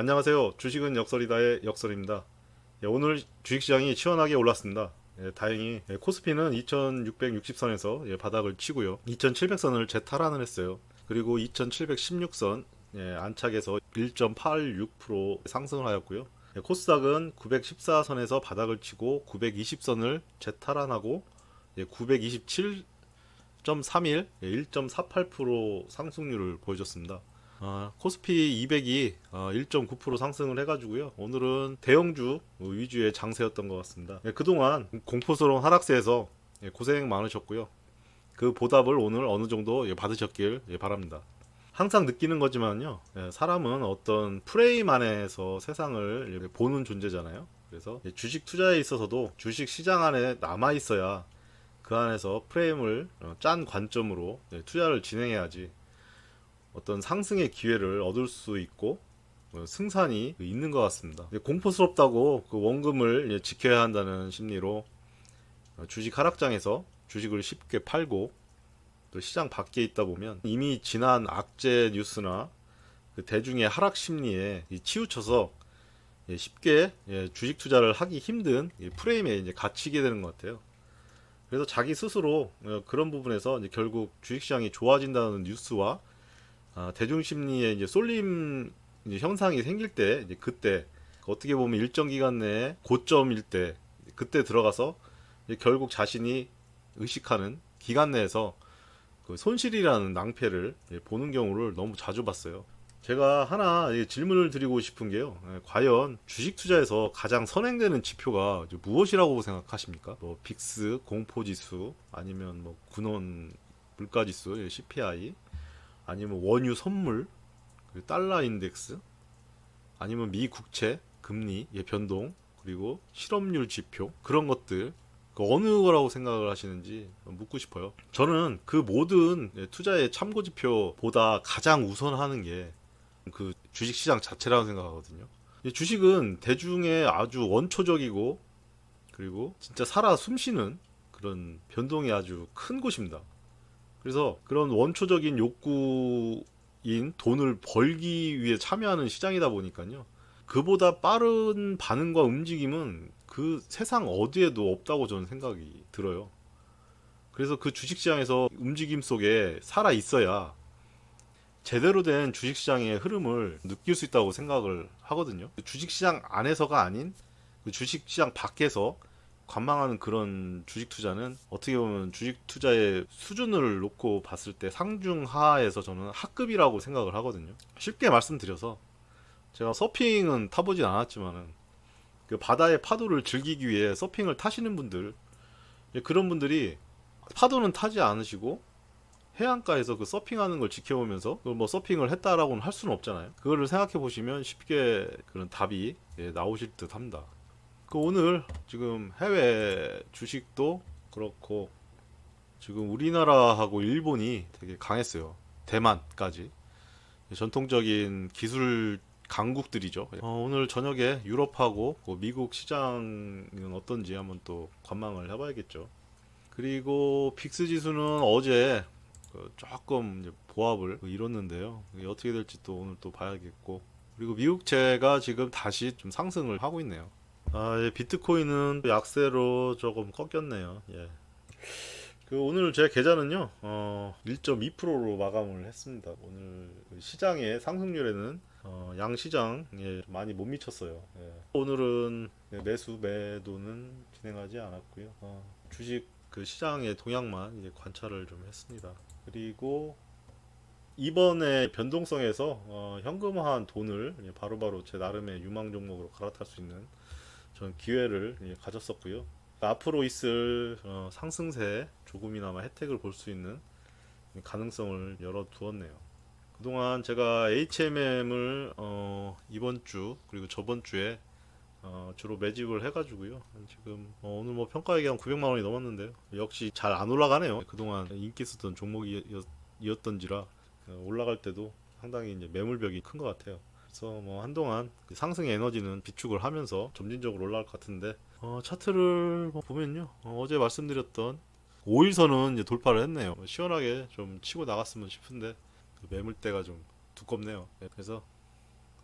안녕하세요. 주식은 역설이다의 역설입니다. 오늘 주식시장이 시원하게 올랐습니다. 다행히 코스피는 2660선에서 바닥을 치고요. 2700선을 재탈환을 했어요. 그리고 2716선 안착에서 1.86% 상승을 하였고요. 코스닥은 914선에서 바닥을 치고 920선을 재탈환하고 927.31, 1.48% 상승률을 보여줬습니다. 코스피 200이 1.9% 상승을 해가지고요. 오늘은 대형주 위주의 장세였던 것 같습니다. 그동안 공포스러운 하락세에서 고생 많으셨고요. 그 보답을 오늘 어느 정도 받으셨길 바랍니다. 항상 느끼는 거지만요. 사람은 어떤 프레임 안에서 세상을 보는 존재잖아요. 그래서 주식 투자에 있어서도 주식 시장 안에 남아 있어야 그 안에서 프레임을 짠 관점으로 투자를 진행해야지 어떤 상승의 기회를 얻을 수 있고 승산이 있는 것 같습니다. 공포스럽다고 그 원금을 지켜야 한다는 심리로 주식 하락장에서 주식을 쉽게 팔고 또 시장 밖에 있다 보면 이미 지난 악재 뉴스나 그 대중의 하락 심리에 치우쳐서 쉽게 주식 투자를 하기 힘든 프레임에 이제 갇히게 되는 것 같아요. 그래서 자기 스스로 그런 부분에서 이제 결국 주식시장이 좋아진다는 뉴스와 대중 심리에 이제 쏠림 이제 현상이 생길 때 이제 그때 어떻게 보면 일정 기간 내에 고점일 때 그때 들어가서 이제 결국 자신이 의식하는 기간 내에서 그 손실이라는 낭패를 보는 경우를 너무 자주 봤어요. 제가 하나 질문을 드리고 싶은 게요. 과연 주식 투자에서 가장 선행되는 지표가 무엇이라고 생각하십니까? 뭐 빅스 공포지수 아니면 뭐 군원 물가지수 CPI 아니면 원유 선물, 달러 인덱스, 아니면 미 국채 금리 변동, 그리고 실업률 지표 그런 것들 어느 거라고 생각을 하시는지 묻고 싶어요. 저는 그 모든 투자의 참고 지표보다 가장 우선하는 게 그 주식 시장 자체라고 생각하거든요. 주식은 대중의 아주 원초적이고 그리고 진짜 살아 숨쉬는 그런 변동이 아주 큰 곳입니다. 그래서 그런 원초적인 욕구인 돈을 벌기 위해 참여하는 시장이다 보니까요. 그보다 빠른 반응과 움직임은 그 세상 어디에도 없다고 저는 생각이 들어요. 그래서 그 주식시장에서 움직임 속에 살아 있어야 제대로 된 주식시장의 흐름을 느낄 수 있다고 생각을 하거든요. 주식시장 안에서가 아닌 그 주식시장 밖에서 관망하는 그런 주식 투자는 어떻게 보면 주식 투자의 수준을 놓고 봤을 때 상중하에서 저는 하급이라고 생각을 하거든요. 쉽게 말씀드려서 제가 서핑은 타보진 않았지만은 그 바다의 파도를 즐기기 위해 서핑을 타시는 분들 그런 분들이 파도는 타지 않으시고 해안가에서 그 서핑하는 걸 지켜보면서 뭐 서핑을 했다라고는 할 수는 없잖아요. 그거를 생각해 보시면 쉽게 그런 답이 나오실 듯 합니다. 그 오늘 지금 해외 주식도 그렇고 지금 우리나라하고 일본이 되게 강했어요. 대만까지 전통적인 기술 강국들이죠. 오늘 저녁에 유럽하고 미국 시장은 어떤지 한번 또 관망을 해봐야겠죠. 그리고 빅스 지수는 어제 조금 보합을 이뤘는데요. 이게 어떻게 될지 또 오늘 또 봐야겠고. 그리고 미국채가 지금 다시 좀 상승을 하고 있네요. 비트코인은 약세로 조금 꺾였네요. 예. 그 오늘 제 계좌는요, 1.2%로 마감을 했습니다. 오늘 시장의 상승률에는 양시장에 많이 못 미쳤어요. 예. 오늘은 매수 매도는 진행하지 않았고요. 주식 그 시장의 동향만 이제 관찰을 좀 했습니다. 그리고 이번에 변동성에서 현금화한 돈을 바로바로 제 나름의 유망 종목으로 갈아탈 수 있는 전 기회를 가졌었고요. 앞으로 있을 상승세에 조금이나마 혜택을 볼 수 있는 가능성을 열어두었네요. 그동안 제가 HMM을 이번 주 그리고 저번 주에 주로 매집을 해가지고요. 지금 오늘 뭐 평가액이 한 900만 원이 넘었는데요. 역시 잘 안 올라가네요. 그동안 인기 있었던 종목이었던지라 올라갈 때도 상당히 이제 매물벽이 큰 것 같아요. 그래서 뭐 한동안 상승의 에너지는 비축을 하면서 점진적으로 올라갈 것 같은데 차트를 뭐 보면요. 어제 말씀드렸던 5일선은 이제 돌파를 했네요. 시원하게 좀 치고 나갔으면 싶은데 그 매물대가 좀 두껍네요. 그래서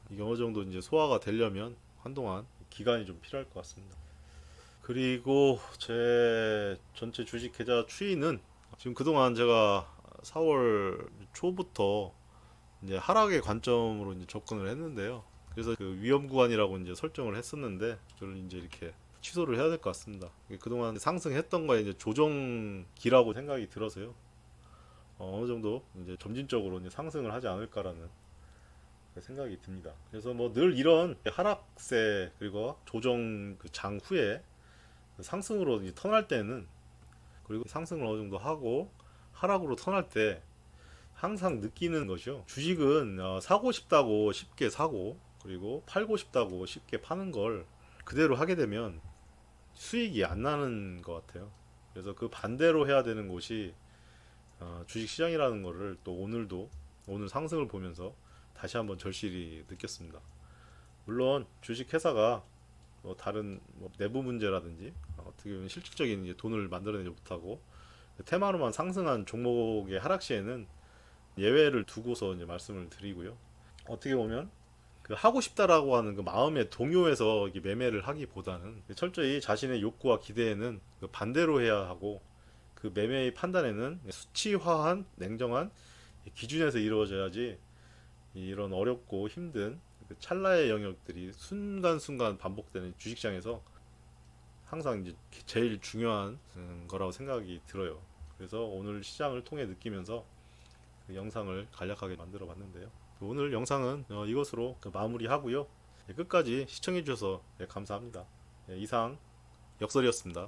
이게 어느 정도 이제 소화가 되려면 한동안 기간이 좀 필요할 것 같습니다. 그리고 제 전체 주식 계좌 추이는 지금 그동안 제가 4월 초부터 이제 하락의 관점으로 이제 접근을 했는데요. 그래서 그 위험 구간이라고 이제 설정을 했었는데 저를 이제 이렇게 취소를 해야 될 것 같습니다. 그동안 상승했던 거에 이제 조정기라고 생각이 들어서요. 어느 정도 이제 점진적으로 이제 상승을 하지 않을까라는 생각이 듭니다. 그래서 뭐 늘 이런 하락세 그리고 조정 그 장 후에 상승으로 이제 턴할 때는, 그리고 상승을 어느 정도 하고 하락으로 턴할 때 항상 느끼는 것이요. 주식은 사고 싶다고 쉽게 사고 그리고 팔고 싶다고 쉽게 파는 걸 그대로 하게 되면 수익이 안 나는 것 같아요. 그래서 그 반대로 해야 되는 곳이 주식 시장이라는 거를 또 오늘 상승을 보면서 다시 한번 절실히 느꼈습니다. 물론 주식 회사가 뭐 다른 뭐 내부 문제라든지 어떻게 보면 실질적인 이제 돈을 만들어내지 못하고 테마로만 상승한 종목의 하락 시에는 예외를 두고서 이제 말씀을 드리고요. 어떻게 보면 그 하고 싶다라고 하는 그 마음의 동요에서 이게 매매를 하기보다는 철저히 자신의 욕구와 기대에는 그 반대로 해야 하고, 그 매매의 판단에는 수치화한 냉정한 기준에서 이루어져야지 이런 어렵고 힘든 그 찰나의 영역들이 순간순간 반복되는 주식시장에서 항상 이제 제일 중요한 거라고 생각이 들어요. 그래서 오늘 시장을 통해 느끼면서 그 영상을 간략하게 만들어 봤는데요. 오늘 영상은 이것으로 마무리하고요. 끝까지 시청해 주셔서 감사합니다. 이상 역설이었습니다.